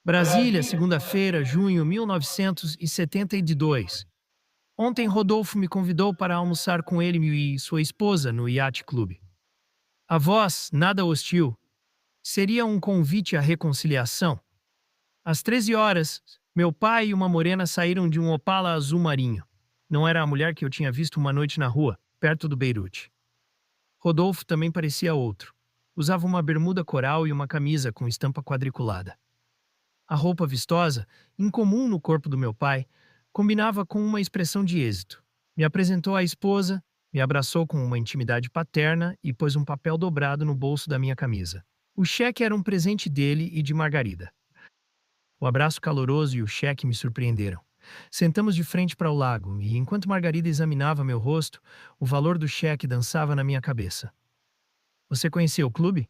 Brasília, segunda-feira, junho 1972. Ontem Rodolfo me convidou para almoçar com ele e sua esposa no Yacht Club. A voz, nada hostil. Seria um convite à reconciliação. Às 13 horas, meu pai e uma morena saíram de um Opala azul marinho. Não era a mulher que eu tinha visto uma noite na rua, perto do Beirute. Rodolfo também parecia outro. Usava uma bermuda coral e uma camisa com estampa quadriculada. A roupa vistosa, incomum no corpo do meu pai, combinava com uma expressão de êxito. Me apresentou à esposa, me abraçou com uma intimidade paterna e pôs um papel dobrado no bolso da minha camisa. O cheque era um presente dele e de Margarida. O abraço caloroso e o cheque me surpreenderam. Sentamos de frente para o lago e, enquanto Margarida examinava meu rosto, o valor do cheque dançava na minha cabeça. Você conhecia o clube?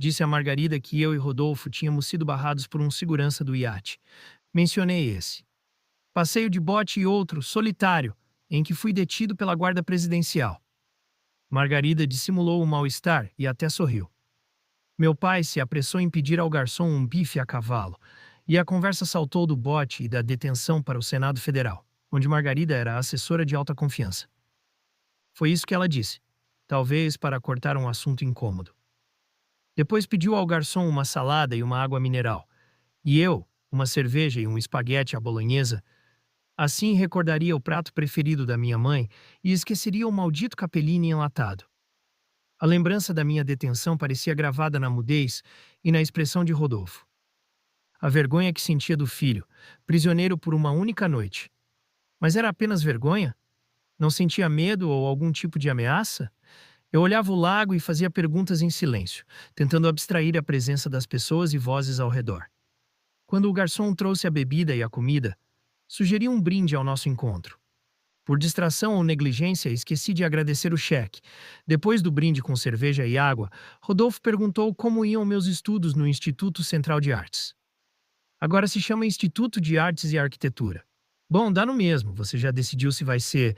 Disse a Margarida que eu e Rodolfo tínhamos sido barrados por um segurança do iate. Mencionei esse. Passeio de bote e outro, solitário, em que fui detido pela guarda presidencial. Margarida dissimulou o mal-estar e até sorriu. Meu pai se apressou em pedir ao garçom um bife a cavalo, e a conversa saltou do bote e da detenção para o Senado Federal, onde Margarida era assessora de alta confiança. Foi isso que ela disse, talvez para cortar um assunto incômodo. Depois pediu ao garçom uma salada e uma água mineral, e eu, uma cerveja e um espaguete à bolonhesa. Assim recordaria o prato preferido da minha mãe e esqueceria o maldito capellini enlatado. A lembrança da minha detenção parecia gravada na mudez e na expressão de Rodolfo. A vergonha que sentia do filho, prisioneiro por uma única noite. Mas era apenas vergonha? Não sentia medo ou algum tipo de ameaça? Eu olhava o lago e fazia perguntas em silêncio, tentando abstrair a presença das pessoas e vozes ao redor. Quando o garçom trouxe a bebida e a comida, sugeri um brinde ao nosso encontro. Por distração ou negligência, esqueci de agradecer o cheque. Depois do brinde com cerveja e água, Rodolfo perguntou como iam meus estudos no Instituto Central de Artes. Agora se chama Instituto de Artes e Arquitetura. Bom, dá no mesmo, você já decidiu se vai ser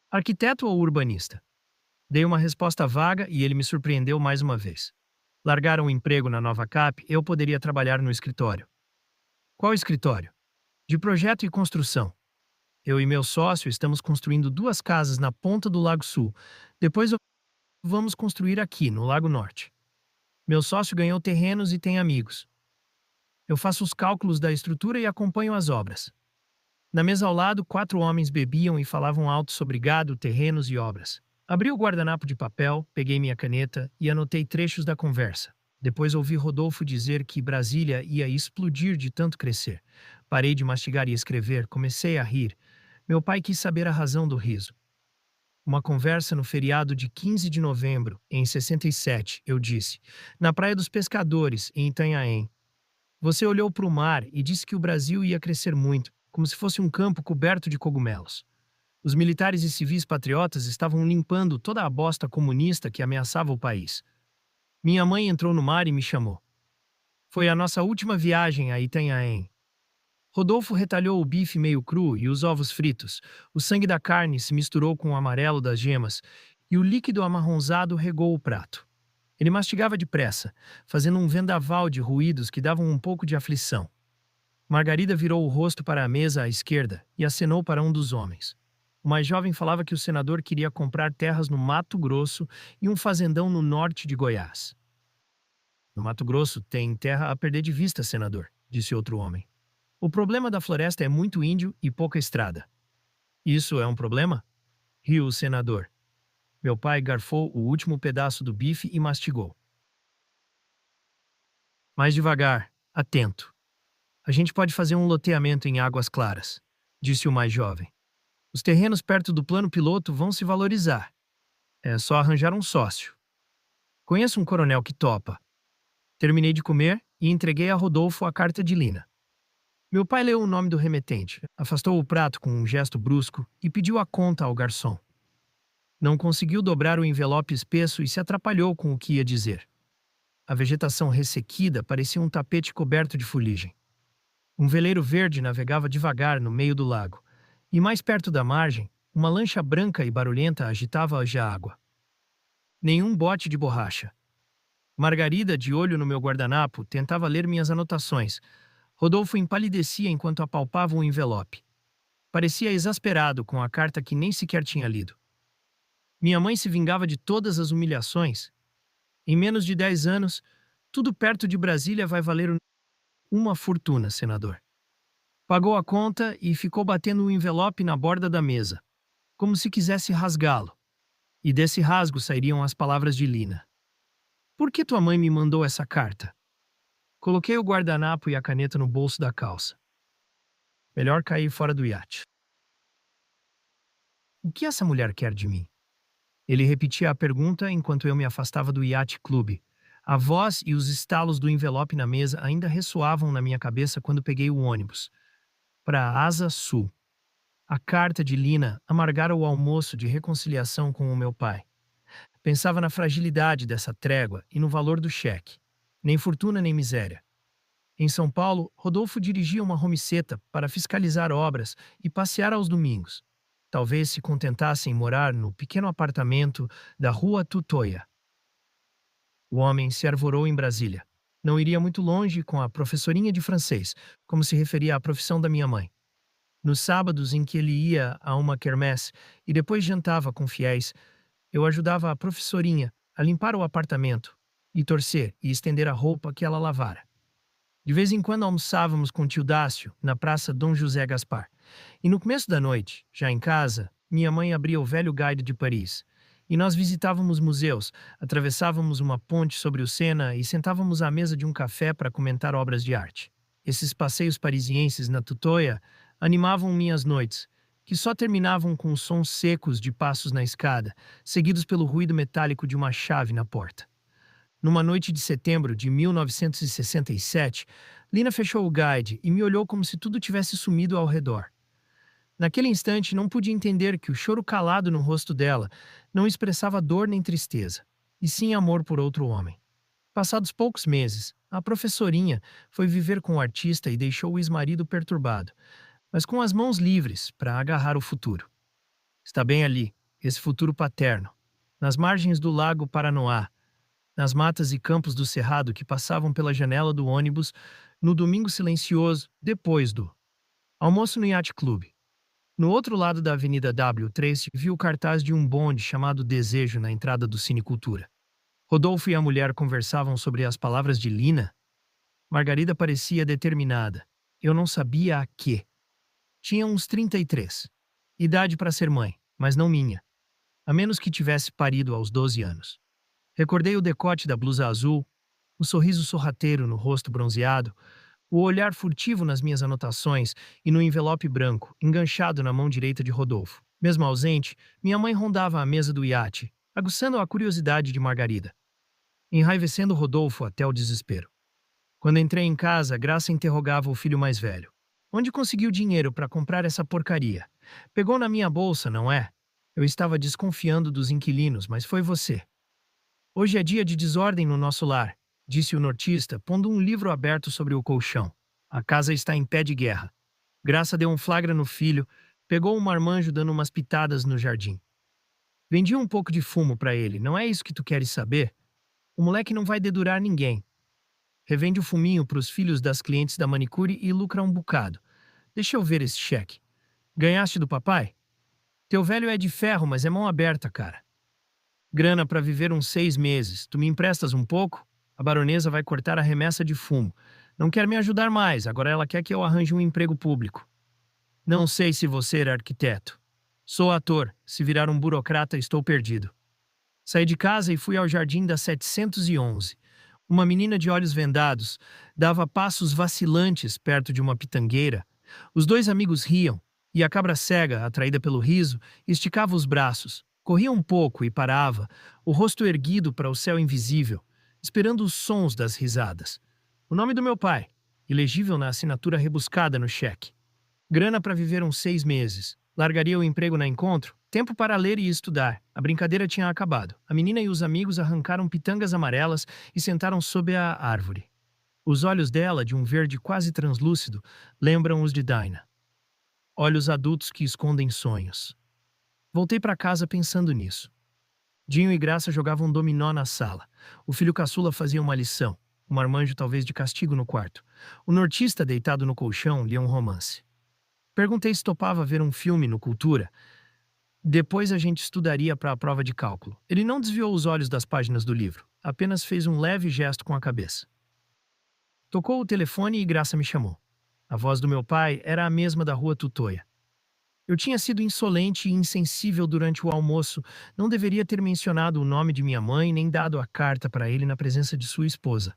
arquiteto ou urbanista? Dei uma resposta vaga e ele me surpreendeu mais uma vez. Largaram o emprego na Nova Cap, eu poderia trabalhar no escritório. Qual escritório? De projeto e construção. Eu e meu sócio estamos construindo 2 casas na ponta do Lago Sul. Depois vamos construir aqui, no Lago Norte. Meu sócio ganhou terrenos e tem amigos. Eu faço os cálculos da estrutura e acompanho as obras. Na mesa ao lado, 4 homens bebiam e falavam alto sobre gado, terrenos e obras. Abri o guardanapo de papel, peguei minha caneta e anotei trechos da conversa. Depois ouvi Rodolfo dizer que Brasília ia explodir de tanto crescer. Parei de mastigar e escrever, comecei a rir. Meu pai quis saber a razão do riso. Uma conversa no feriado de 15 de novembro, em 67, eu disse, na Praia dos Pescadores, em Itanhaém. Você olhou para o mar e disse que o Brasil ia crescer muito, como se fosse um campo coberto de cogumelos. Os militares e civis patriotas estavam limpando toda a bosta comunista que ameaçava o país. Minha mãe entrou no mar e me chamou. Foi a nossa última viagem a Itanhaém. Rodolfo retalhou o bife meio cru e os ovos fritos. O sangue da carne se misturou com o amarelo das gemas e o líquido amarronzado regou o prato. Ele mastigava depressa, fazendo um vendaval de ruídos que davam um pouco de aflição. Margarida virou o rosto para a mesa à esquerda e acenou para um dos homens. O mais jovem falava que o senador queria comprar terras no Mato Grosso e um fazendão no norte de Goiás. No Mato Grosso tem terra a perder de vista, senador, disse outro homem. O problema da floresta é muito índio e pouca estrada. Isso é um problema? Riu o senador. Meu pai garfou o último pedaço do bife e mastigou. Mais devagar, atento. A gente pode fazer um loteamento em Águas Claras, disse o mais jovem. Os terrenos perto do plano piloto vão se valorizar. É só arranjar um sócio. Conheço um coronel que topa. Terminei de comer e entreguei a Rodolfo a carta de Lina. Meu pai leu o nome do remetente, afastou o prato com um gesto brusco e pediu a conta ao garçom. Não conseguiu dobrar o envelope espesso e se atrapalhou com o que ia dizer. A vegetação ressequida parecia um tapete coberto de fuligem. Um veleiro verde navegava devagar no meio do lago, e mais perto da margem, uma lancha branca e barulhenta agitava já a água. Nenhum bote de borracha. Margarida, de olho no meu guardanapo, tentava ler minhas anotações. Rodolfo empalidecia enquanto apalpava um envelope. Parecia exasperado com a carta que nem sequer tinha lido. Minha mãe se vingava de todas as humilhações. Em menos de 10 anos, tudo perto de Brasília vai valer uma fortuna, senador. Pagou a conta e ficou batendo o envelope na borda da mesa, como se quisesse rasgá-lo. E desse rasgo sairiam as palavras de Lina. Por que tua mãe me mandou essa carta? Coloquei o guardanapo e a caneta no bolso da calça. Melhor cair fora do iate. O que essa mulher quer de mim? Ele repetia a pergunta enquanto eu me afastava do iate clube. A voz e os estalos do envelope na mesa ainda ressoavam na minha cabeça quando peguei o ônibus. Para a Asa Sul. A carta de Lina amargara o almoço de reconciliação com o meu pai. Pensava na fragilidade dessa trégua e no valor do cheque. Nem fortuna nem miséria. Em São Paulo, Rodolfo dirigia uma homiceta para fiscalizar obras e passear aos domingos. Talvez se contentasse em morar no pequeno apartamento da Rua Tutoia. O homem se arvorou em Brasília. Não iria muito longe com a professorinha de francês, como se referia à profissão da minha mãe. Nos sábados em que ele ia a uma quermesse e depois jantava com fiéis, eu ajudava a professorinha a limpar o apartamento e torcer e estender a roupa que ela lavara. De vez em quando almoçávamos com tio Dácio na Praça Dom José Gaspar. E no começo da noite, já em casa, minha mãe abria o velho Guide de Paris. E nós visitávamos museus, atravessávamos uma ponte sobre o Sena e sentávamos à mesa de um café para comentar obras de arte. Esses passeios parisienses na Tutoia animavam minhas noites, que só terminavam com os sons secos de passos na escada, seguidos pelo ruído metálico de uma chave na porta. Numa noite de setembro de 1967, Lina fechou o guide e me olhou como se tudo tivesse sumido ao redor. Naquele instante, não pude entender que o choro calado no rosto dela não expressava dor nem tristeza, e sim amor por outro homem. Passados poucos meses, a professorinha foi viver com o artista e deixou o ex-marido perturbado, mas com as mãos livres para agarrar o futuro. Está bem ali, esse futuro paterno, nas margens do lago Paranoá, nas matas e campos do Cerrado que passavam pela janela do ônibus no domingo silencioso, depois do almoço no Yacht Club. No outro lado da Avenida W3, vi o cartaz de um bonde chamado Desejo na entrada do Cinecultura. Rodolfo e a mulher conversavam sobre as palavras de Lina. Margarida parecia determinada. Eu não sabia a quê. Tinha uns 33. Idade para ser mãe, mas não minha. A menos que tivesse parido aos 12 anos. Recordei o decote da blusa azul, o sorriso sorrateiro no rosto bronzeado, o olhar furtivo nas minhas anotações e no envelope branco, enganchado na mão direita de Rodolfo. Mesmo ausente, minha mãe rondava a mesa do iate, aguçando a curiosidade de Margarida, enraivecendo Rodolfo até o desespero. Quando entrei em casa, Graça interrogava o filho mais velho. Onde conseguiu dinheiro para comprar essa porcaria? Pegou na minha bolsa, não é? Eu estava desconfiando dos inquilinos, mas foi você. Hoje é dia de desordem no nosso lar, disse o nortista, pondo um livro aberto sobre o colchão. A casa está em pé de guerra. Graça deu um flagra no filho, pegou um marmanjo dando umas pitadas no jardim. Vendi um pouco de fumo para ele, não é isso que tu queres saber? O moleque não vai dedurar ninguém. Revende o fuminho para os filhos das clientes da manicure e lucra um bocado. Deixa eu ver esse cheque. Ganhaste do papai? Teu velho é de ferro, mas é mão aberta, cara. Grana para viver uns 6 meses. Tu me emprestas um pouco? A baronesa vai cortar a remessa de fumo. Não quer me ajudar mais, agora ela quer que eu arranje um emprego público. Não sei se vou ser arquiteto. Sou ator, se virar um burocrata estou perdido. Saí de casa e fui ao jardim da 711. Uma menina de olhos vendados dava passos vacilantes perto de uma pitangueira. Os dois amigos riam, e a cabra cega, atraída pelo riso, esticava os braços. Corria um pouco e parava, o rosto erguido para o céu invisível, esperando os sons das risadas. O nome do meu pai, ilegível na assinatura rebuscada no cheque. Grana para viver uns 6 meses. Largaria o emprego na Encontro? Tempo para ler e estudar. A brincadeira tinha acabado. A menina e os amigos arrancaram pitangas amarelas e sentaram sob a árvore. Os olhos dela, de um verde quase translúcido, lembram os de Dinah. Olhos adultos que escondem sonhos. Voltei para casa pensando nisso. Dinho e Graça jogavam dominó na sala. O filho caçula fazia uma lição, um marmanjo talvez de castigo no quarto. O nortista, deitado no colchão, lia um romance. Perguntei se topava ver um filme no Cultura. Depois a gente estudaria para a prova de cálculo. Ele não desviou os olhos das páginas do livro, apenas fez um leve gesto com a cabeça. Tocou o telefone e Graça me chamou. A voz do meu pai era a mesma da rua Tutoia. Eu tinha sido insolente e insensível durante o almoço, não deveria ter mencionado o nome de minha mãe nem dado a carta para ele na presença de sua esposa.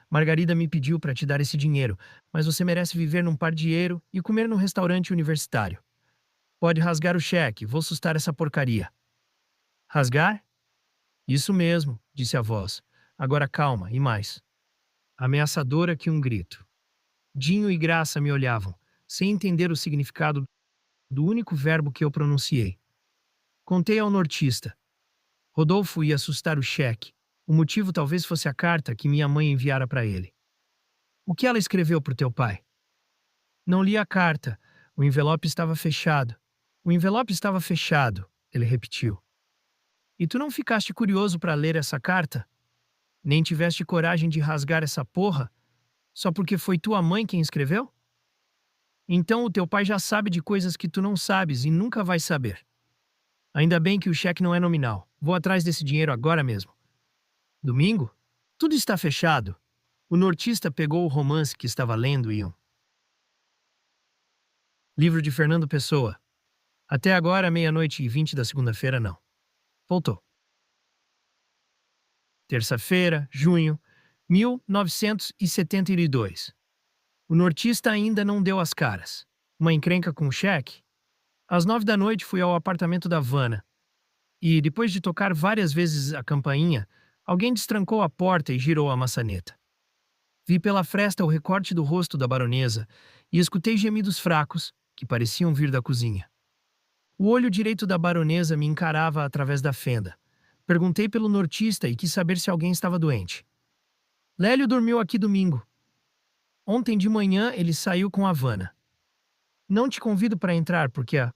Margarida me pediu para te dar esse dinheiro, mas você merece viver num pardieiro e comer num restaurante universitário. Pode rasgar o cheque, vou sustar essa porcaria. Rasgar? Isso mesmo, disse a voz. Agora calma, e mais. Ameaçadora que um grito. Dinho e Graça me olhavam, sem entender o significado do único verbo que eu pronunciei. Contei ao nortista. Rodolfo ia assustar o cheque. O motivo talvez fosse a carta que minha mãe enviara para ele. O que ela escreveu para o teu pai? Não li a carta. O envelope estava fechado. O envelope estava fechado, ele repetiu. E tu não ficaste curioso para ler essa carta? Nem tiveste coragem de rasgar essa porra? Só porque foi tua mãe quem escreveu? Então o teu pai já sabe de coisas que tu não sabes e nunca vais saber. Ainda bem que o cheque não é nominal. Vou atrás desse dinheiro agora mesmo. Domingo? Tudo está fechado. O nortista pegou o romance que estava lendo e livro de Fernando Pessoa. Até agora, 00:20 da segunda-feira, não. Voltou. Terça-feira, junho, 1972. O nortista ainda não deu as caras. Uma encrenca com o cheque? Às 9 da noite fui ao apartamento da Vana. E, depois de tocar várias vezes a campainha, alguém destrancou a porta e girou a maçaneta. Vi pela fresta o recorte do rosto da baronesa e escutei gemidos fracos, que pareciam vir da cozinha. O olho direito da baronesa me encarava através da fenda. Perguntei pelo nortista e quis saber se alguém estava doente. Lélio dormiu aqui domingo. Ontem de manhã ele saiu com a Vana. Não te convido para entrar porque a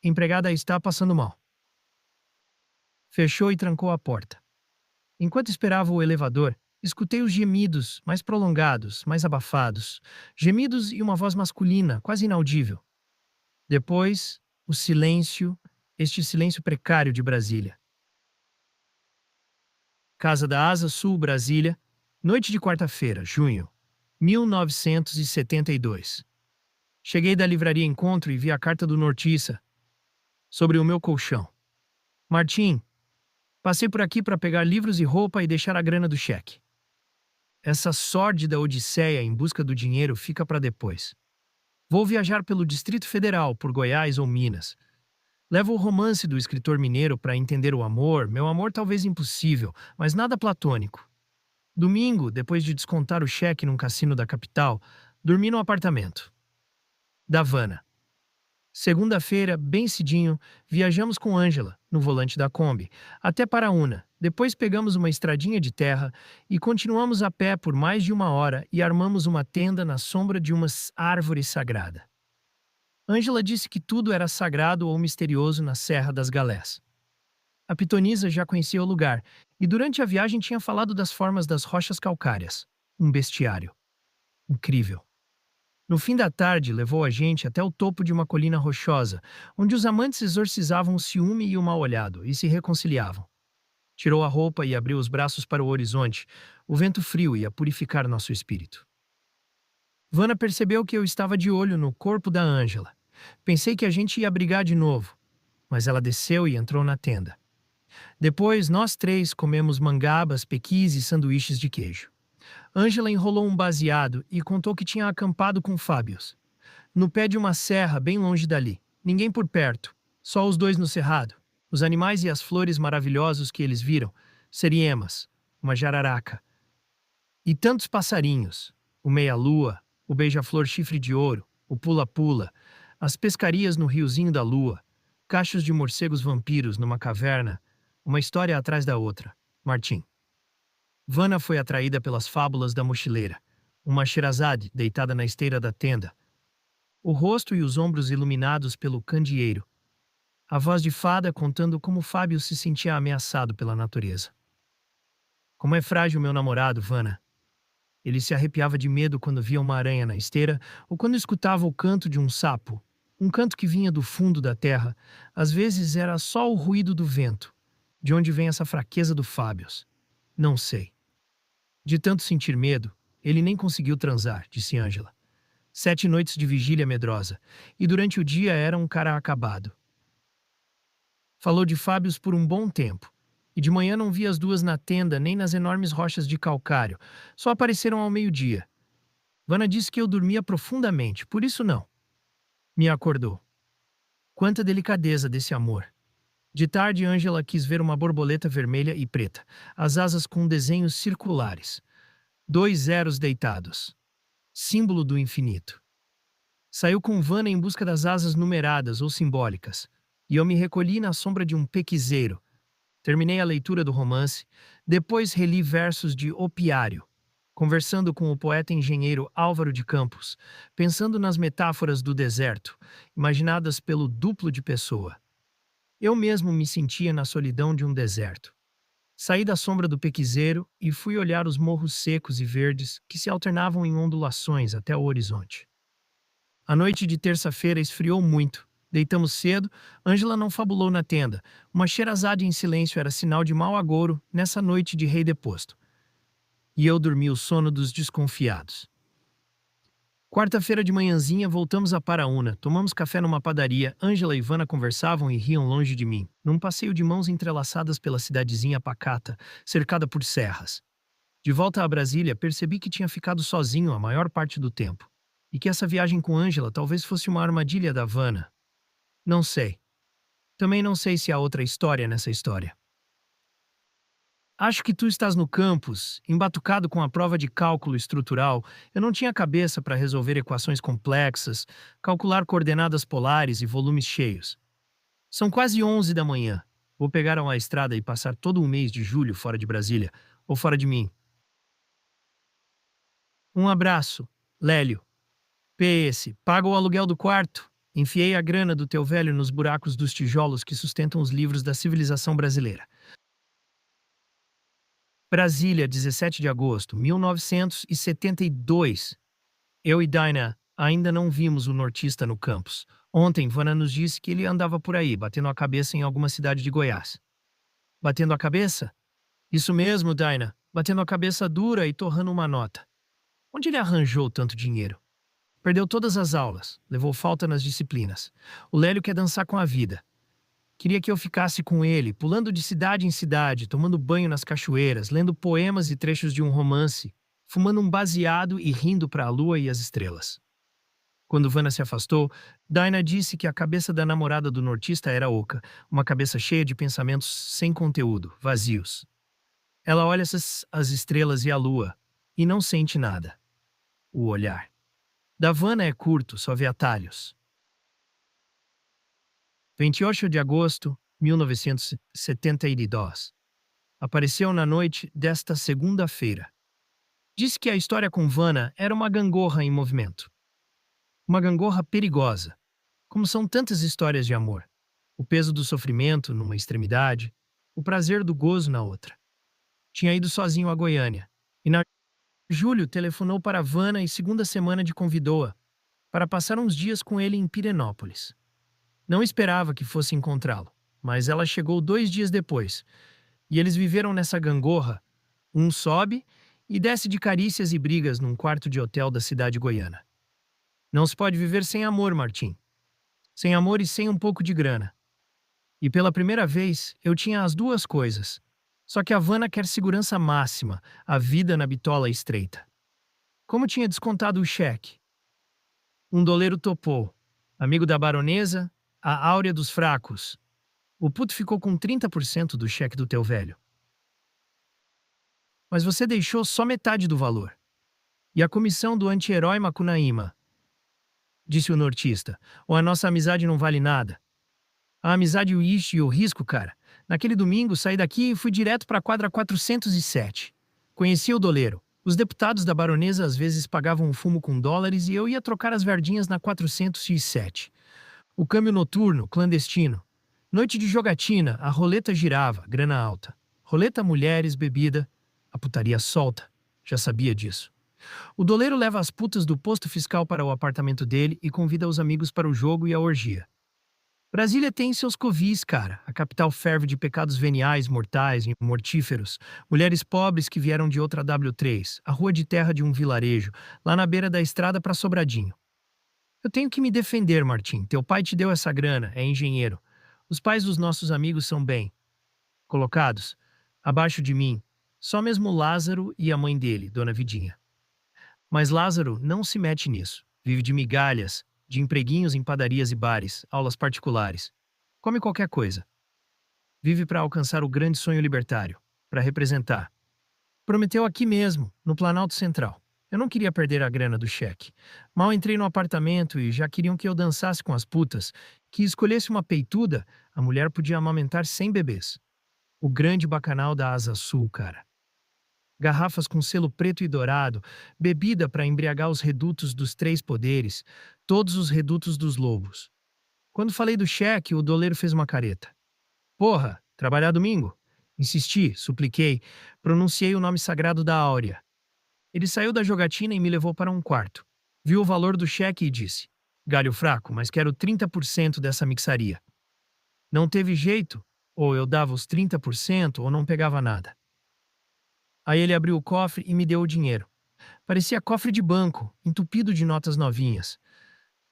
empregada está passando mal. Fechou e trancou a porta. Enquanto esperava o elevador, escutei os gemidos, mais prolongados, mais abafados. Gemidos e uma voz masculina, quase inaudível. Depois, o silêncio, este silêncio precário de Brasília. Casa da Asa Sul, Brasília, noite de quarta-feira, junho, 1972. Cheguei da livraria Encontro e vi a carta do nortista sobre o meu colchão. Martim, passei por aqui para pegar livros e roupa e deixar a grana do cheque. Essa sórdida odisseia em busca do dinheiro fica para depois. Vou viajar pelo Distrito Federal, por Goiás ou Minas. Levo o romance do escritor mineiro para entender o amor, meu amor talvez impossível, mas nada platônico. Domingo, depois de descontar o cheque num cassino da capital, dormi no apartamento da Havana. Segunda-feira, bem cedinho, viajamos com Ângela, no volante da Kombi, até Paraúna. Depois pegamos uma estradinha de terra e continuamos a pé por mais de 1 hora e armamos uma tenda na sombra de uma árvore sagrada. Ângela disse que tudo era sagrado ou misterioso na Serra das Galés. A pitonisa já conhecia o lugar e durante a viagem tinha falado das formas das rochas calcárias. Um bestiário. Incrível. No fim da tarde, levou a gente até o topo de uma colina rochosa, onde os amantes exorcizavam o ciúme e o mal-olhado e se reconciliavam. Tirou a roupa e abriu os braços para o horizonte. O vento frio ia purificar nosso espírito. Vana percebeu que eu estava de olho no corpo da Ângela. Pensei que a gente ia brigar de novo, mas ela desceu e entrou na tenda. Depois, nós três comemos mangabas, pequis e sanduíches de queijo. Ângela enrolou um baseado e contou que tinha acampado com Fábios. No pé de uma serra, bem longe dali. Ninguém por perto. Só os dois no cerrado. Os animais e as flores maravilhosos que eles viram. Seriemas, uma jararaca. E tantos passarinhos. O meia-lua, o beija-flor chifre de ouro, o pula-pula, as pescarias no riozinho da lua, cachos de morcegos vampiros numa caverna, uma história atrás da outra. Martim. Vana foi atraída pelas fábulas da mochileira, uma Sherazade deitada na esteira da tenda, o rosto e os ombros iluminados pelo candeeiro. A voz de fada contando como Fábio se sentia ameaçado pela natureza. Como é frágil meu namorado, Vana. Ele se arrepiava de medo quando via uma aranha na esteira ou quando escutava o canto de um sapo. Um canto que vinha do fundo da terra. Às vezes era só o ruído do vento. De onde vem essa fraqueza do Fábios? Não sei. De tanto sentir medo, ele nem conseguiu transar, disse Ângela. 7 noites de vigília medrosa, e durante o dia era um cara acabado. Falou de Fábios por um bom tempo, e de manhã não via as duas na tenda nem nas enormes rochas de calcário, só apareceram ao meio-dia. Vana disse que eu dormia profundamente, por isso não. Me acordou. Quanta delicadeza desse amor. De tarde, Ângela quis ver uma borboleta vermelha e preta, as asas com desenhos circulares. 2 zeros deitados. Símbolo do infinito. Saiu com Vana em busca das asas numeradas ou simbólicas, e eu me recolhi na sombra de um pequizeiro. Terminei a leitura do romance, depois reli versos de Opiário, conversando com o poeta engenheiro Álvaro de Campos, pensando nas metáforas do deserto, imaginadas pelo duplo de pessoa. Eu mesmo me sentia na solidão de um deserto. Saí da sombra do pequizeiro e fui olhar os morros secos e verdes que se alternavam em ondulações até o horizonte. A noite de terça-feira esfriou muito. Deitamos cedo, Ângela não fabulou na tenda. Uma Sherazade em silêncio era sinal de mau agouro nessa noite de rei deposto. E eu dormi o sono dos desconfiados. Quarta-feira de manhãzinha voltamos a Paraúna, tomamos café numa padaria, Ângela e Ivana conversavam e riam longe de mim, num passeio de mãos entrelaçadas pela cidadezinha pacata, cercada por serras. De volta a Brasília, percebi que tinha ficado sozinho a maior parte do tempo, e que essa viagem com Ângela talvez fosse uma armadilha da Vana. Não sei. Também não sei se há outra história nessa história. Acho que tu estás no campus, embatucado com a prova de cálculo estrutural. Eu não tinha cabeça para resolver equações complexas, calcular coordenadas polares e volumes cheios. São quase 11 da manhã. Vou pegar uma estrada e passar todo o mês de julho fora de Brasília, ou fora de mim. Um abraço, Lélio. PS, paga o aluguel do quarto. Enfiei a grana do teu velho nos buracos dos tijolos que sustentam os livros da civilização brasileira. Brasília, 17 de agosto, 1972. Eu e Dinah ainda não vimos o nortista no campus. Ontem, Vana nos disse que ele andava por aí, batendo a cabeça em alguma cidade de Goiás. Batendo a cabeça? Isso mesmo, Dinah. Batendo a cabeça dura e torrando uma nota. Onde ele arranjou tanto dinheiro? Perdeu todas as aulas, levou falta nas disciplinas. O Lélio quer dançar com a vida. Queria que eu ficasse com ele, pulando de cidade em cidade, tomando banho nas cachoeiras, lendo poemas e trechos de um romance, fumando um baseado e rindo para a lua e as estrelas. Quando Vana se afastou, Dinah disse que a cabeça da namorada do nortista era oca, uma cabeça cheia de pensamentos sem conteúdo, vazios. Ela olha as estrelas e a lua, e não sente nada. O olhar da Vana é curto, só vê atalhos. 28 de agosto, 1972. Apareceu na noite desta segunda-feira. Disse que a história com Vana era uma gangorra em movimento. Uma gangorra perigosa, como são tantas histórias de amor. O peso do sofrimento numa extremidade, o prazer do gozo na outra. Tinha ido sozinho a Goiânia, e na julho telefonou para Vana e segunda semana de convidou-a para passar uns dias com ele em Pirenópolis. Não esperava que fosse encontrá-lo, mas ela chegou 2 dias depois, e eles viveram nessa gangorra. Um sobe e desce de carícias e brigas num quarto de hotel da cidade goiana. Não se pode viver sem amor, Martim. Sem amor e sem um pouco de grana. E pela primeira vez, eu tinha as duas coisas. Só que a Vana quer segurança máxima, a vida na bitola estreita. Como tinha descontado o cheque? Um doleiro topou. Amigo da baronesa, a áurea dos fracos. O puto ficou com 30% do cheque do teu velho. Mas você deixou só metade do valor. E a comissão do anti-herói Macunaíma? Disse o nortista. Ou a nossa amizade não vale nada? A amizade e o risco, cara. Naquele domingo, saí daqui e fui direto para a quadra 407. Conheci o doleiro. Os deputados da baronesa às vezes pagavam um fumo com dólares e eu ia trocar as verdinhas na 407. O câmbio noturno, clandestino. Noite de jogatina, a roleta girava, grana alta. Roleta, mulheres, bebida, a putaria solta. Já sabia disso. O doleiro leva as putas do posto fiscal para o apartamento dele e convida os amigos para o jogo e a orgia. Brasília tem seus covis, cara. A capital ferve de pecados veniais, mortais e mortíferos. Mulheres pobres que vieram de outra W3, a rua de terra de um vilarejo, lá na beira da estrada para Sobradinho. Eu tenho que me defender, Martim. Teu pai te deu essa grana, é engenheiro. Os pais dos nossos amigos são bem colocados. Abaixo de mim, só mesmo Lázaro e a mãe dele, Dona Vidinha. Mas Lázaro não se mete nisso. Vive de migalhas, de empreguinhos em padarias e bares, aulas particulares. Come qualquer coisa. Vive para alcançar o grande sonho libertário, para representar. Prometeu aqui mesmo, no Planalto Central. Eu não queria perder a grana do cheque. Mal entrei no apartamento e já queriam que eu dançasse com as putas, que escolhesse uma peituda, a mulher podia amamentar 100 bebês. O grande bacanal da Asa Sul, cara. Garrafas com selo preto e dourado, bebida para embriagar os redutos dos três poderes, todos os redutos dos lobos. Quando falei do cheque, o doleiro fez uma careta. Porra, trabalhar domingo? Insisti, supliquei, pronunciei o nome sagrado da Áurea. Ele saiu da jogatina e me levou para um quarto. Viu o valor do cheque e disse: galho fraco, mas quero 30% dessa mixaria. Não teve jeito, ou eu dava os 30% ou não pegava nada. Aí ele abriu o cofre e me deu o dinheiro. Parecia cofre de banco, entupido de notas novinhas.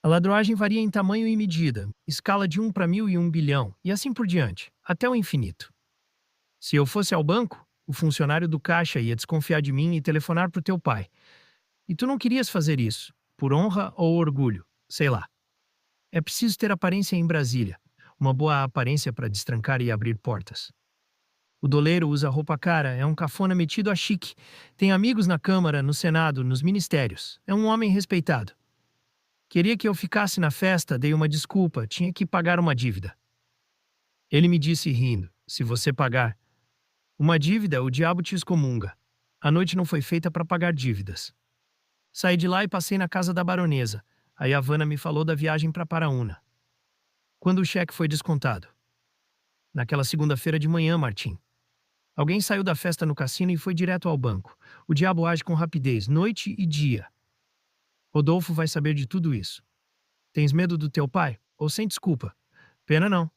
A ladroagem varia em tamanho e medida, escala de 1 para 1000 e 1 bilhão, e assim por diante, até o infinito. Se eu fosse ao banco, o funcionário do caixa ia desconfiar de mim e telefonar pro teu pai. E tu não querias fazer isso, por honra ou orgulho, sei lá. É preciso ter aparência em Brasília, uma boa aparência para destrancar e abrir portas. O doleiro usa roupa cara, é um cafona metido a chique, tem amigos na Câmara, no Senado, nos ministérios, é um homem respeitado. Queria que eu ficasse na festa, dei uma desculpa, tinha que pagar uma dívida. Ele me disse rindo, se você pagar uma dívida, o diabo te excomunga. A noite não foi feita para pagar dívidas. Saí de lá e passei na casa da baronesa. Aí a Havana me falou da viagem para Paraúna. Quando o cheque foi descontado? Naquela segunda-feira de manhã, Martim. Alguém saiu da festa no cassino e foi direto ao banco. O diabo age com rapidez, noite e dia. Rodolfo vai saber de tudo isso. Tens medo do teu pai? Ou sem desculpa? Pena não.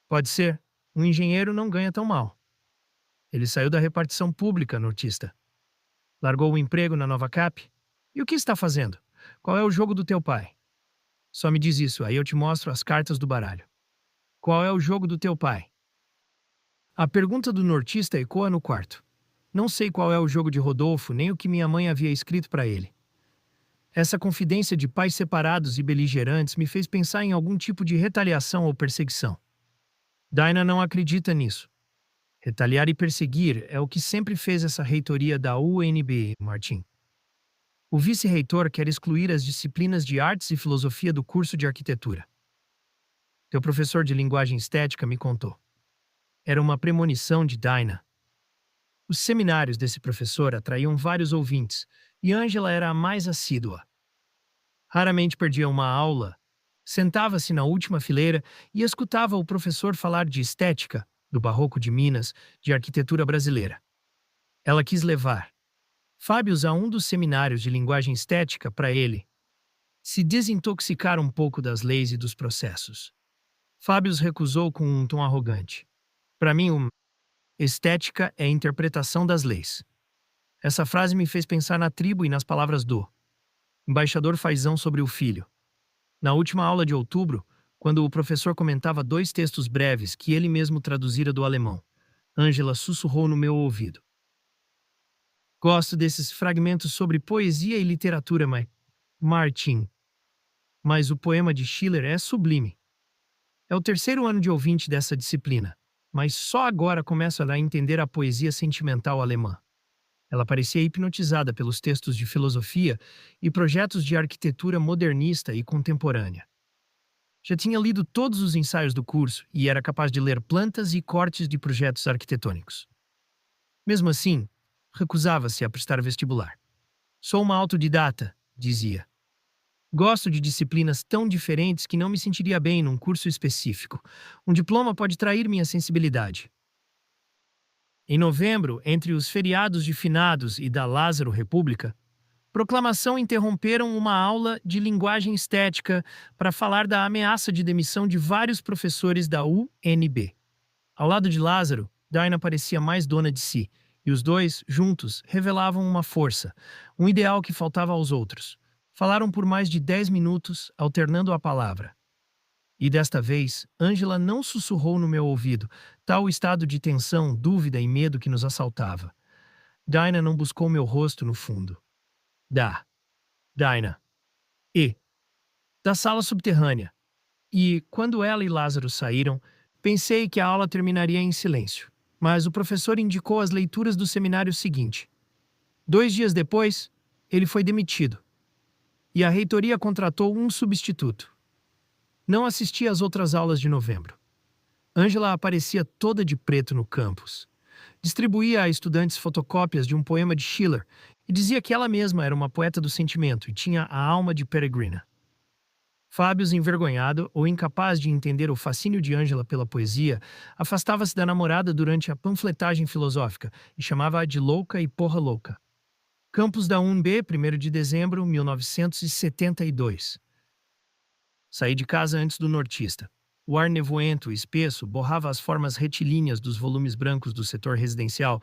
Pode ser. Um engenheiro não ganha tão mal. Ele saiu da repartição pública, nortista. Largou o emprego na Nova Cap. E o que está fazendo? Qual é o jogo do teu pai? Só me diz isso, aí eu te mostro as cartas do baralho. Qual é o jogo do teu pai? A pergunta do nortista ecoa no quarto. Não sei qual é o jogo de Rodolfo, nem o que minha mãe havia escrito para ele. Essa confidência de pais separados e beligerantes me fez pensar em algum tipo de retaliação ou perseguição. Dinah não acredita nisso. Retaliar e perseguir é o que sempre fez essa reitoria da UNB, Martim. O vice-reitor quer excluir as disciplinas de artes e filosofia do curso de arquitetura. Teu professor de linguagem estética me contou. Era uma premonição de Dinah. Os seminários desse professor atraíam vários ouvintes, e Angela era a mais assídua. Raramente perdia uma aula, sentava-se na última fileira e escutava o professor falar de estética, do barroco de Minas, de arquitetura brasileira. Ela quis levar Fábios a um dos seminários de linguagem estética para ele se desintoxicar um pouco das leis e dos processos. Fábios recusou com um tom arrogante. Para mim, estética é a interpretação das leis. Essa frase me fez pensar na tribo e nas palavras do embaixador Fazão sobre o filho. Na última aula de outubro, quando o professor comentava 2 textos breves que ele mesmo traduzira do alemão, Ângela sussurrou no meu ouvido. Gosto desses fragmentos sobre poesia e literatura, Martin. Mas o poema de Schiller é sublime. É o 3º ano de ouvinte dessa disciplina, mas só agora começo a entender a poesia sentimental alemã. Ela parecia hipnotizada pelos textos de filosofia e projetos de arquitetura modernista e contemporânea. Já tinha lido todos os ensaios do curso e era capaz de ler plantas e cortes de projetos arquitetônicos. Mesmo assim, recusava-se a prestar vestibular. Sou uma autodidata, dizia. Gosto de disciplinas tão diferentes que não me sentiria bem num curso específico. Um diploma pode trair minha sensibilidade. Em novembro, entre os feriados de finados e da Lázaro República, proclamação interromperam uma aula de linguagem estética para falar da ameaça de demissão de vários professores da UNB. Ao lado de Lázaro, Dinah parecia mais dona de si, e os dois, juntos, revelavam uma força, um ideal que faltava aos outros. Falaram por mais de 10 minutos, alternando a palavra. E desta vez, Angela não sussurrou no meu ouvido, tal o estado de tensão, dúvida e medo que nos assaltava. Dinah não buscou meu rosto no fundo. Dinah. E. Da sala subterrânea. E, quando ela e Lázaro saíram, pensei que a aula terminaria em silêncio. Mas o professor indicou as leituras do seminário seguinte. 2 dias depois, ele foi demitido. E a reitoria contratou um substituto. Não assisti às outras aulas de novembro. Angela aparecia toda de preto no campus. Distribuía a estudantes fotocópias de um poema de Schiller e dizia que ela mesma era uma poeta do sentimento e tinha a alma de Peregrina. Fábios, envergonhado ou incapaz de entender o fascínio de Angela pela poesia, afastava-se da namorada durante a panfletagem filosófica e chamava-a de louca e porra louca. Campus da UNB, 1º de dezembro de 1972. Saí de casa antes do nortista. O ar nevoento e espesso borrava as formas retilíneas dos volumes brancos do setor residencial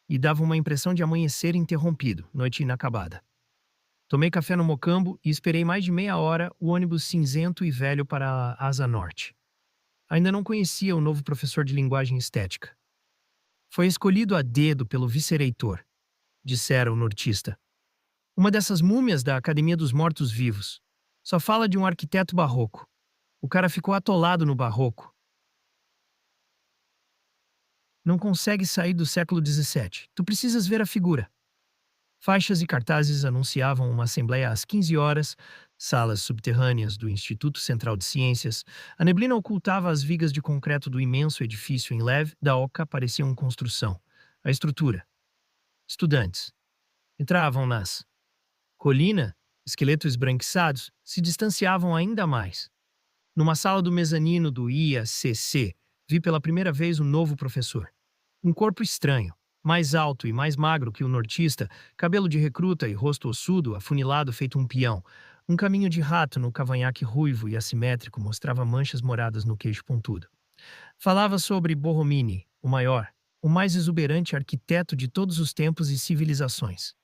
e dava uma impressão de amanhecer interrompido, noite inacabada. Tomei café no Mocambo e esperei mais de meia hora o ônibus cinzento e velho para a Asa Norte. Ainda não conhecia o novo professor de linguagem estética. Foi escolhido a dedo pelo vice-reitor, dissera o nortista. Uma dessas múmias da Academia dos Mortos-Vivos. Só fala de um arquiteto barroco. O cara ficou atolado no barroco. Não consegue sair do século XVII. Tu precisas ver a figura. Faixas e cartazes anunciavam uma assembleia às 15 horas, salas subterrâneas do Instituto Central de Ciências. A neblina ocultava as vigas de concreto do imenso edifício em leve da oca pareciam construção. A estrutura. Estudantes. Entravam nas colina, esqueletos esbranquiçados, se distanciavam ainda mais. Numa sala do mezanino do IACC, vi pela primeira vez o novo professor. Um corpo estranho, mais alto e mais magro que o nortista, cabelo de recruta e rosto ossudo, afunilado feito um peão. Um caminho de rato no cavanhaque ruivo e assimétrico mostrava manchas moradas no queixo pontudo. Falava sobre Borromini, o maior, o mais exuberante arquiteto de todos os tempos e civilizações.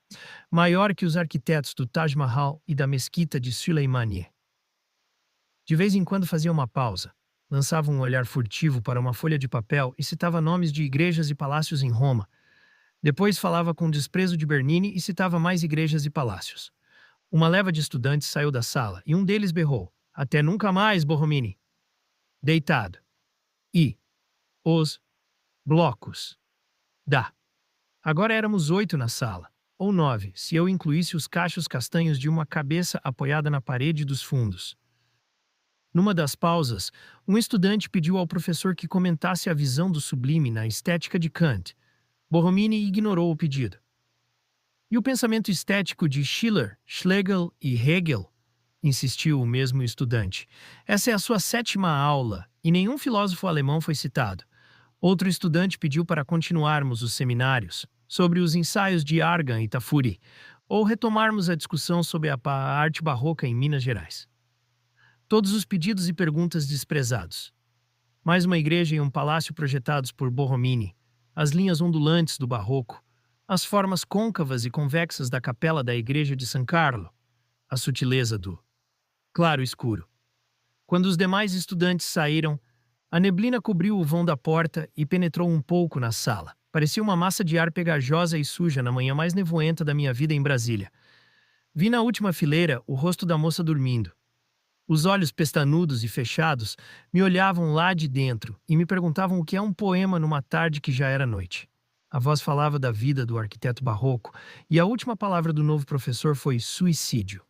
Maior que os arquitetos do Taj Mahal e da Mesquita de Suleimani. De vez em quando fazia uma pausa, lançava um olhar furtivo para uma folha de papel e citava nomes de igrejas e palácios em Roma. Depois falava com desprezo de Bernini e citava mais igrejas e palácios. Uma leva de estudantes saiu da sala e um deles berrou: "Até nunca mais, Borromini!" Deitado. E os blocos. Agora éramos 8 na sala, ou 9, se eu incluísse os cachos castanhos de uma cabeça apoiada na parede dos fundos. Numa das pausas, um estudante pediu ao professor que comentasse a visão do sublime na estética de Kant. Borromini ignorou o pedido. E o pensamento estético de Schiller, Schlegel e Hegel? Insistiu o mesmo estudante. Essa é a sua 7ª aula, e nenhum filósofo alemão foi citado. Outro estudante pediu para continuarmos os seminários sobre os ensaios de Argan e Tafuri, ou retomarmos a discussão sobre a arte barroca em Minas Gerais. Todos os pedidos e perguntas desprezados. Mais uma igreja e um palácio projetados por Borromini, as linhas ondulantes do barroco, as formas côncavas e convexas da capela da igreja de San Carlo, a sutileza do claro-escuro. Quando os demais estudantes saíram, a neblina cobriu o vão da porta e penetrou um pouco na sala. Parecia uma massa de ar pegajosa e suja na manhã mais nevoenta da minha vida em Brasília. Vi na última fileira o rosto da moça dormindo. Os olhos pestanudos e fechados me olhavam lá de dentro e me perguntavam o que é um poema numa tarde que já era noite. A voz falava da vida do arquiteto barroco e a última palavra do novo professor foi suicídio.